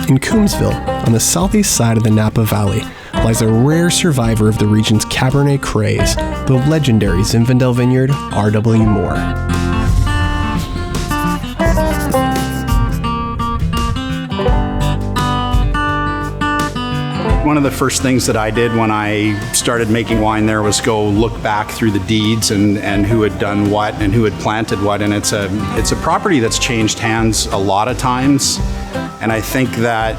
In Coombsville, on the southeast side of the Napa Valley, lies a rare survivor of the region's Cabernet craze, the legendary Zinfandel vineyard, R.W. Moore. One of the first things that I did when I started making wine there was go look back through the deeds and who had done what and who had planted what. And it's a property that's changed hands a lot of times. And I think that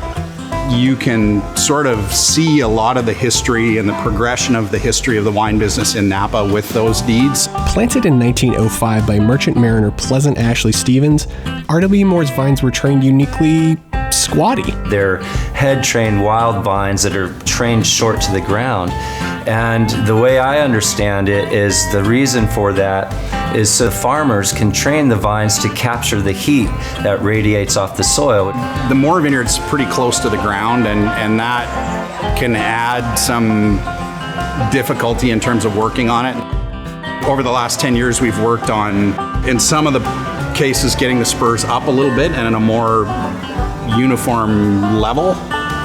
you can sort of see a lot of the history and the progression of the history of the wine business in Napa with those deeds. Planted in 1905 by merchant mariner Pleasant Ashley Stevens, R.W. Moore's vines were trained uniquely squatty. They're head-trained wild vines that are trained short to the ground. And the way I understand it is the reason for that is so farmers can train the vines to capture the heat that radiates off the soil. The Moore Vineyard's pretty close to the ground, and that can add some difficulty in terms of working on it. Over the last 10 years, we've worked on, in some of the cases, getting the spurs up a little bit and in a more uniform level.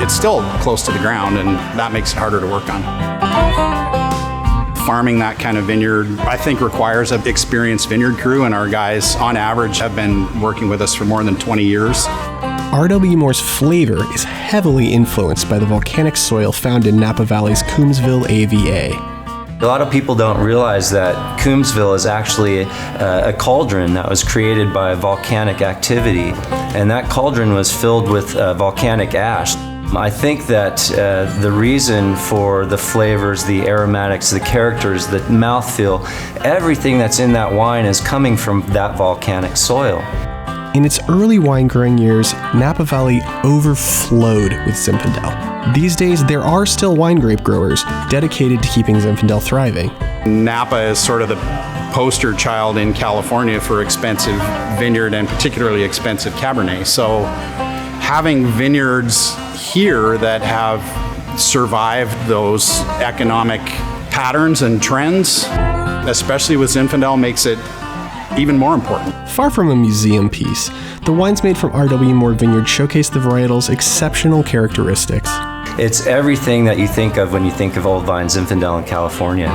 It's still close to the ground, and that makes it harder to work on. Farming that kind of vineyard, I think, requires an experienced vineyard crew, and our guys, on average, have been working with us for more than 20 years. R.W. Moore's flavor is heavily influenced by the volcanic soil found in Napa Valley's Coombsville AVA. A lot of people don't realize that Coombsville is actually a cauldron that was created by volcanic activity, and that cauldron was filled with volcanic ash. I think that the reason for the flavors, the aromatics, the characters, the mouthfeel, everything that's in that wine is coming from that volcanic soil. In its early wine growing years, Napa Valley overflowed with Zinfandel. These days, there are still wine grape growers dedicated to keeping Zinfandel thriving. Napa is sort of the poster child in California for expensive vineyard and particularly expensive Cabernet. So having vineyards here that have survived those economic patterns and trends, especially with Zinfandel, makes it even more important. Far from a museum piece, the wines made from R.W. Moore Vineyard showcase the varietal's exceptional characteristics. It's everything that you think of when you think of old vine Zinfandel in California.